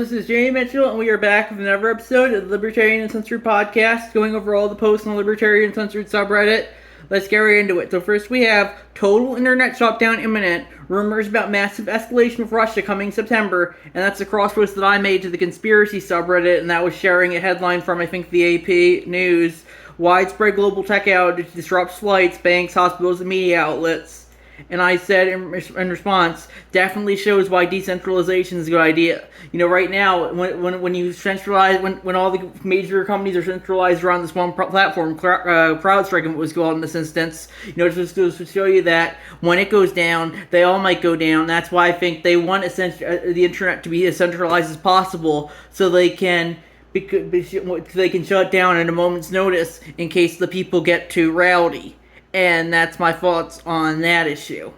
this is Jamie Mitchell, and we are back with another episode of the Libertarian Uncensored podcast, going over all the posts on the Libertarian Uncensored subreddit. Let's get right into it. So first we have total internet shutdown imminent, rumors about massive escalation with Russia coming September, and that's a cross post that I made to the conspiracy subreddit, and that was sharing a headline from, I think, the AP News. Widespread global tech outage disrupts flights, banks, hospitals, and media outlets. And I said in response, definitely shows why decentralization is a good idea. You know, right now, when you centralize, when all the major companies are centralized around this one platform, CrowdStrike was called in this instance, you know, it just goes to show you that when it goes down, they all might go down. That's why I think they want the internet to be as centralized as possible, so they can shut down at a moment's notice in case the people get too rowdy. And that's my thoughts on that issue.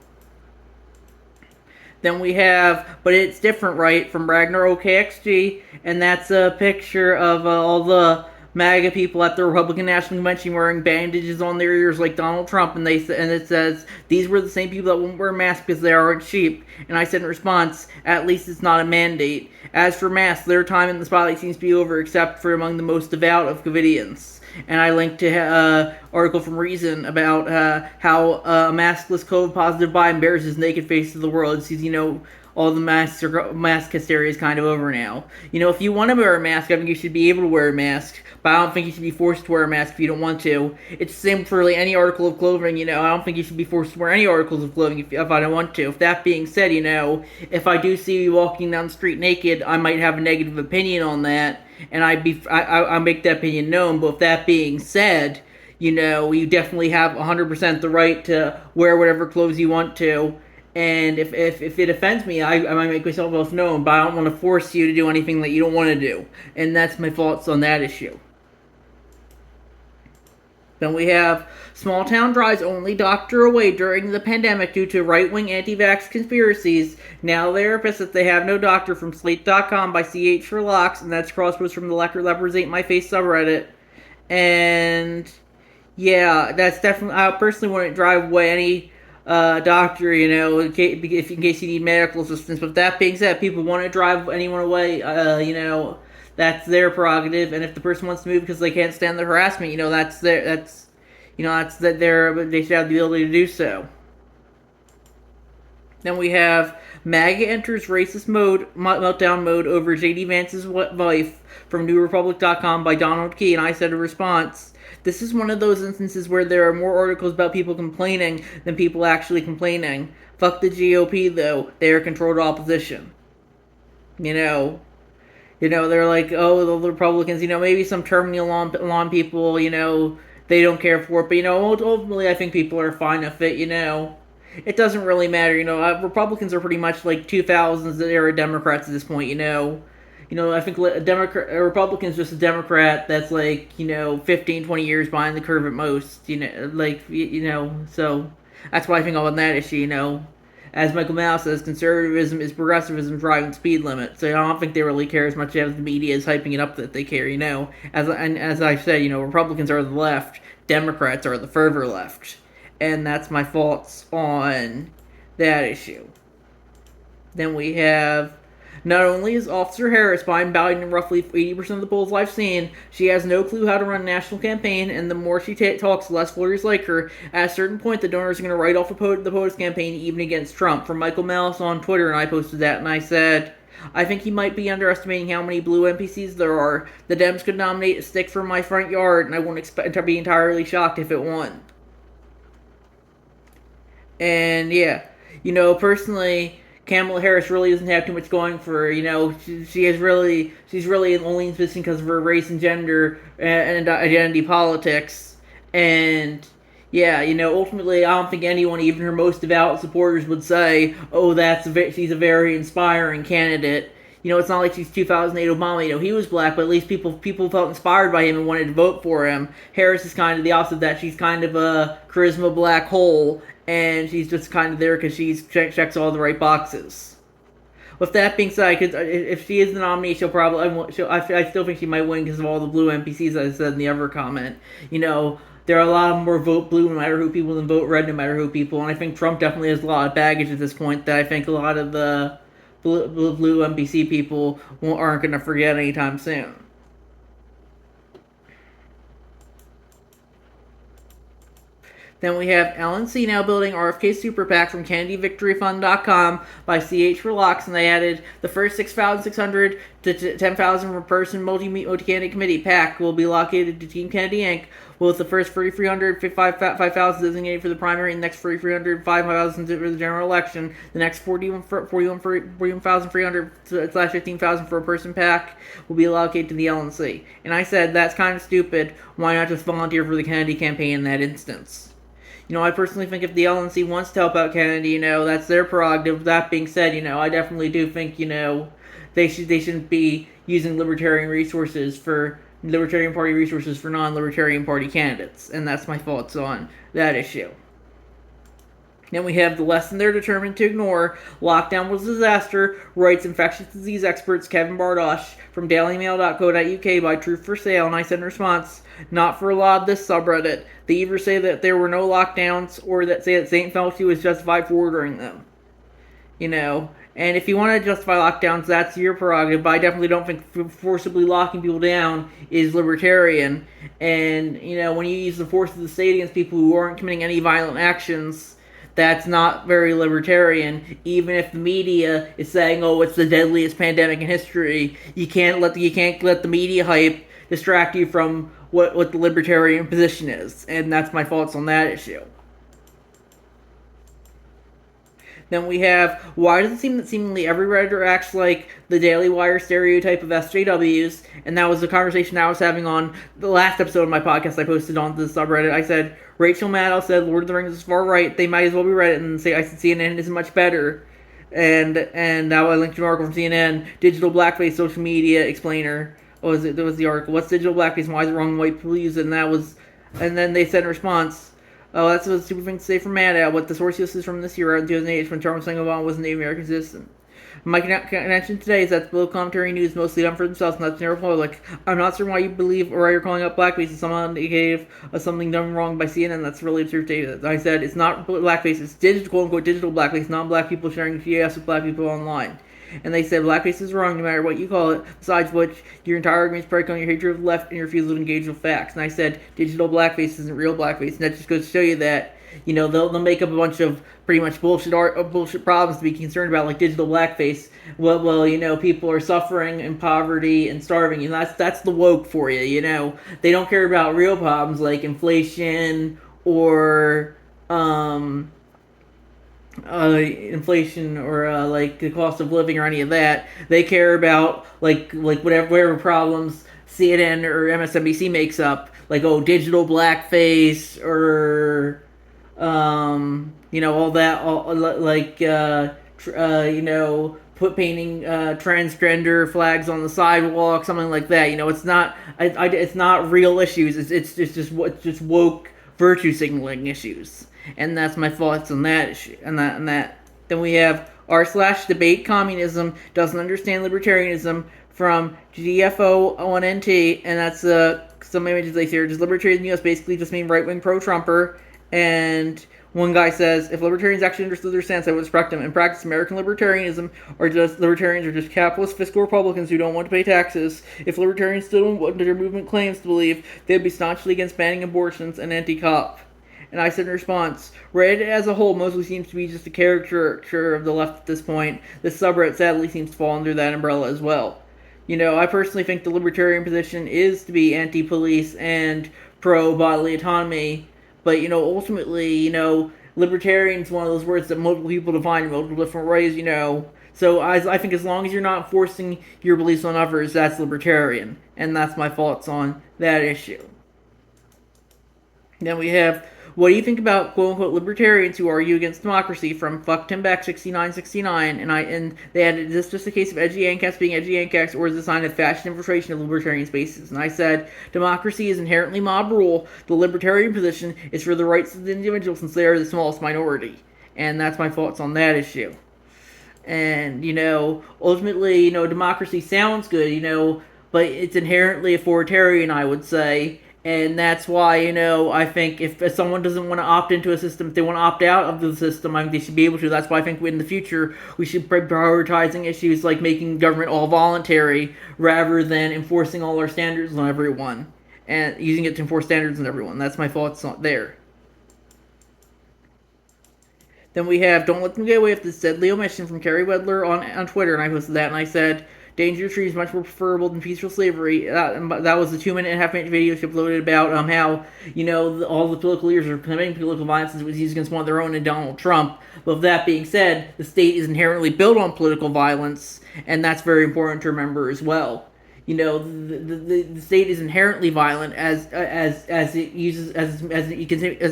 Then we have, but it's different, right, from Ragnar OKXG, and that's a picture of all the MAGA people at the Republican National Convention wearing bandages on their ears like Donald Trump, and it says, these were the same people that won't wear masks because they aren't sheep. And I said in response, at least it's not a mandate. As for masks, their time in the spotlight seems to be over, except for among the most devout of Covidians. And I linked to an article from Reason about how a maskless COVID-positive Biden bears his naked face to the world. It says, you know, all the mask hysteria is kind of over now. You know, if you want to wear a mask, I think you should be able to wear a mask, but I don't think you should be forced to wear a mask if you don't want to. It's the same for any article of clothing, you know, I don't think you should be forced to wear any articles of clothing if I don't want to. If that being said, you know, if I do see you walking down the street naked, I might have a negative opinion on that, and I make that opinion known. But with that being said, you know, you definitely have 100% the right to wear whatever clothes you want to. And if it offends me, I might make myself both known, but I don't want to force you to do anything that you don't want to do. And that's my thoughts on that issue. Then we have small town drives only doctor away during the pandemic due to right-wing anti-vax conspiracies. Now therapists that they have no doctor, from Slate.com by CH for Locks, and that's crosspost from the Leopards Ate My Face subreddit. And yeah, that's definitely, I personally wouldn't drive away any doctor, you know, in case you need medical assistance. But that being said, people want to drive anyone away, you know, that's their prerogative. And if the person wants to move because they can't stand the harassment, you know, they should have the ability to do so. Then we have MAGA enters racist meltdown mode over J.D. Vance's wife, from NewRepublic.com by Donald Key, and I said in response, this is one of those instances where there are more articles about people complaining than people actually complaining. Fuck the GOP, though. They are controlled opposition. You know, they're like, oh, the Republicans, you know, maybe some terminal lawn people, you know, they don't care for it. But, you know, ultimately, I think people are fine with it, you know. It doesn't really matter, you know. Republicans are pretty much like 2000s era Democrats at this point, you know. You know, I think a Republican's just a Democrat that's like, you know, 15, 20 years behind the curve at most, you know, like, you know, so that's why I think on that issue, you know. As Michael Mao says, conservatism is progressivism driving speed limit. So I don't think they really care as much as the media is hyping it up that they care, you know. As I said, you know, Republicans are the left, Democrats are the further left. And that's my thoughts on that issue. Then we have, not only is Officer Harris behind Biden in roughly 80% of the polls I've seen, she has no clue how to run a national campaign, and the more she talks, the less voters like her. At a certain point, the donors are going to write off the POTUS campaign even against Trump. From Michael Malice on Twitter, and I posted that, and I said, I think he might be underestimating how many blue NPCs there are. The Dems could nominate a stick from my front yard, and I wouldn't expect to be entirely shocked if it won. And yeah, you know, personally, Kamala Harris really doesn't have too much going for her. You know, she's really only in position because of her race and gender and identity politics. And yeah, you know, ultimately, I don't think anyone, even her most devout supporters, would say, "Oh, she's a very inspiring candidate." You know, it's not like she's 2008 Obama. You know, he was black, but at least people felt inspired by him and wanted to vote for him. Harris is kind of the opposite of that. She's kind of a charisma black hole, and she's just kind of there because she checks all the right boxes. With that being said, if she is the nominee, she'll probably. I still think she might win because of all the blue NPCs, as I said in the other comment. You know, there are a lot more vote blue no matter who people than vote red no matter who people, and I think Trump definitely has a lot of baggage at this point that I think a lot of the blue NPC people aren't going to forget anytime soon. Then we have LNC now building RFK Super PAC from KennedyVictoryFund.com by CH for Locks, and they added the first 6,600 to 10,000 per person multi-candidate committee PAC will be allocated to Team Kennedy Inc., with the first 3,300, 5,000 designated for the primary, and the next 3,300, 5,000 for the general election. The next 41,300/15,000 for a person PAC will be allocated to the LNC. And I said, that's kind of stupid. Why not just volunteer for the Kennedy campaign in that instance? I personally think if the LNC wants to help out Kennedy, that's their prerogative. That being said, I definitely do think, they shouldn't be using Libertarian Party resources for non-Libertarian Party candidates. And that's my thoughts on that issue. Then we have the lesson they're determined to ignore. Lockdown was a disaster, writes infectious disease experts Kevin Bardosh from dailymail.co.uk by Truth for Sale, and I said in response, not for a lot of this subreddit. They either say that there were no lockdowns or that say that St. Fauci was justified for ordering them. And if you want to justify lockdowns, that's your prerogative, but I definitely don't think forcibly locking people down is libertarian. And, when you use the force of the state against people who aren't committing any violent actions, that's not very libertarian. Even if the media is saying, "Oh, it's the deadliest pandemic in history," you can't let the media hype distract you from what the libertarian position is, and that's my thoughts on that issue. Then we have, why does it seem that seemingly every Redditor acts like the Daily Wire stereotype of SJWs? And that was the conversation I was having on the last episode of my podcast I posted on the subreddit. I said, Rachel Maddow said Lord of the Rings is far right, they might as well be Reddit, and say I said CNN isn't much better. And now I linked to an article from CNN, Digital Blackface Social Media Explainer. There was the article, what's digital blackface and why is it wrong when white people use it? And then they said in response, oh, that's a stupid thing to say from Maddow. What the source is from this year, in 2008, when Charles Obama was a Native American citizen. My connection today is that political commentary news mostly done for themselves, not the general public. I'm not certain why you believe or why you're calling out blackface as someone indicative of something done wrong by CNN. That's really absurd data. I said it's not blackface, it's digital, quote unquote, digital blackface, non-black people sharing GIFs with black people online. And they said blackface is wrong no matter what you call it, besides which your entire argument is predicated on your hatred of the left and your refusal to engage with facts. And I said digital blackface isn't real blackface, and that just goes to show you that, they'll make up a bunch of pretty much bullshit problems to be concerned about, like digital blackface. Well, people are suffering in poverty and starving, and that's the woke for you, They don't care about real problems like inflation or inflation or like the cost of living or any of that. They care about like whatever problems CNN or MSNBC makes up, like digital blackface or all that, painting transgender flags on the sidewalk, something like that. It's not real issues. It's just woke virtue signaling issues. And that's my thoughts on that issue. And that. Then we have r/debate communism doesn't understand libertarianism from GFO1NT, and that's some images they share. Does libertarian in the U.S. basically just mean right-wing pro-Trumper? And one guy says, if libertarians actually understood their stance, I would respect them. In practice, American libertarianism libertarians are just capitalist fiscal Republicans who don't want to pay taxes. If libertarians still don't what their movement claims to believe, they'd be staunchly against banning abortions and anti-cop. And I said in response, Reddit as a whole mostly seems to be just a caricature of the left at this point. This subreddit sadly seems to fall under that umbrella as well. I personally think the libertarian position is to be anti-police and pro-bodily autonomy. But, ultimately, libertarian is one of those words that multiple people define in multiple different ways, So I think as long as you're not forcing your beliefs on others, that's libertarian. And that's my thoughts on that issue. Then we have, what do you think about quote-unquote libertarians who argue against democracy from Fuck Tim Back 6969? And they added, is this just a case of edgy ANCAPs being edgy ANCAPs, or is it a sign of fashion infiltration of libertarian spaces? And I said, democracy is inherently mob rule. The libertarian position is for the rights of the individual since they are the smallest minority. And that's my thoughts on that issue. And, ultimately, democracy sounds good, but it's inherently authoritarian, I would say. And that's why, I think if someone doesn't want to opt into a system, if they want to opt out of the system, I think they should be able to. That's why I think in the future we should be prioritizing issues like making government all voluntary rather than enforcing all our standards on everyone and using it to enforce standards on everyone. That's my thoughts on there. Then we have Don't Let Them Get Away with This Deadly Omission from Carrie Wedler on Twitter, and I posted that, and I said, Danger Tree is much more preferable than peaceful slavery. That was a 2.5 minute video she uploaded about how, all the political leaders are committing political violence it was used against one of their own and Donald Trump. But with that being said, the state is inherently built on political violence, and that's very important to remember as well. The state is inherently violent as it uses as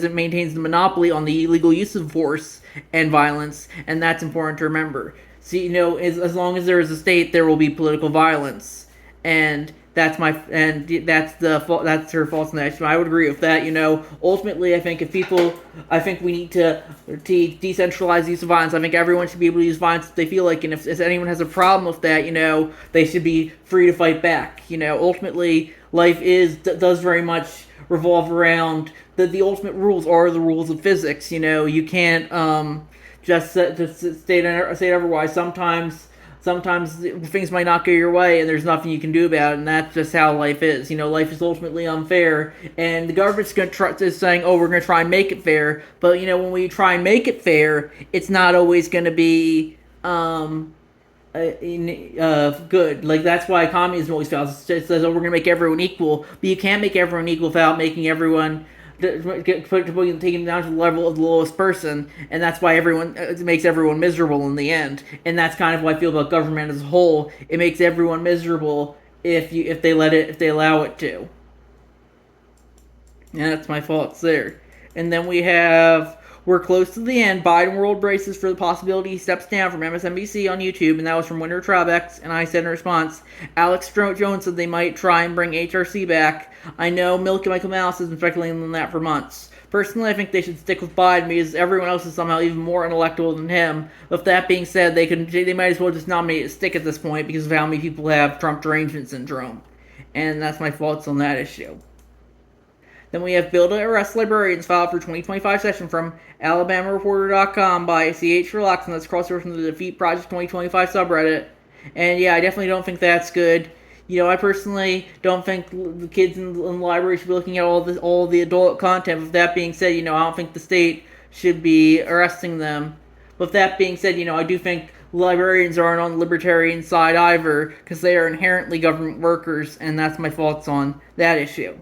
it maintains the monopoly on the illegal use of force and violence, and that's important to remember. See, as long as there is a state, there will be political violence, and that's her fault in that. I would agree with that. Ultimately, I think we need to decentralize use of violence. I think everyone should be able to use violence if they feel like, and if anyone has a problem with that, they should be free to fight back. Ultimately, life does very much revolve around the ultimate rules are the rules of physics. You can't just state otherwise. Sometimes things might not go your way, and there's nothing you can do about it, and that's just how life is. Life is ultimately unfair, and the government's is saying, "Oh, we're going to try and make it fair," but when we try and make it fair, it's not always going to be good. Like that's why communism always fails. It says, "Oh, we're going to make everyone equal," but you can't make everyone equal without making everyone taking them down to the level of the lowest person, and that's why it makes everyone miserable in the end. And that's kind of what I feel about government as a whole. It makes everyone miserable if they allow it to. And that's my thoughts there. And then we have We're close to the end. Biden world braces for the possibility he steps down from MSNBC on YouTube, and that was from Winter Trabex, and I said in response, Alex Jones said they might try and bring HRC back. I know Milk and Michael Malice has been speculating on that for months. Personally, I think they should stick with Biden because everyone else is somehow even more unelectable than him. With that being said, they might as well just nominate a stick at this point because of how many people have Trump derangement syndrome. And that's my thoughts on that issue. Then we have Bill to Arrest Librarians filed for 2025 session from AlabamaReporter.com by C.H. Relax, and that's crossover from the Defeat Project 2025 subreddit. And yeah, I definitely don't think that's good. You know, I personally don't think the kids in the library should be looking at all the adult content. With that being said, you know, I don't think the state should be arresting them. With that being said, you know, I do think librarians aren't on the libertarian side either, because they are inherently government workers, and that's my thoughts on that issue.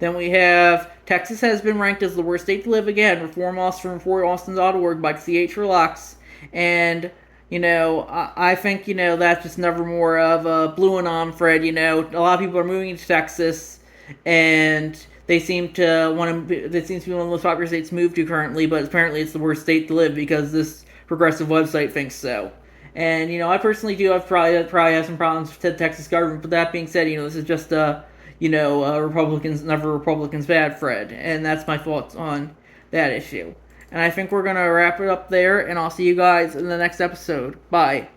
Then we have Texas has been ranked as the worst state to live again. Reform Loss from ReformAustin.org by C.H. Relax. And, you know, I think, you know, that's just never more of a blue and on thread. You know, a lot of people are moving to Texas, and they seem to want to. It seems to be one of the most popular states to move to currently, but apparently it's the worst state to live because this progressive website thinks so. And, you know, I personally do probably have some problems with the Texas government. But that being said, you know, this is just Republicans, never Republicans bad, Fred. And that's my thoughts on that issue. And I think we're going to wrap it up there, and I'll see you guys in the next episode. Bye.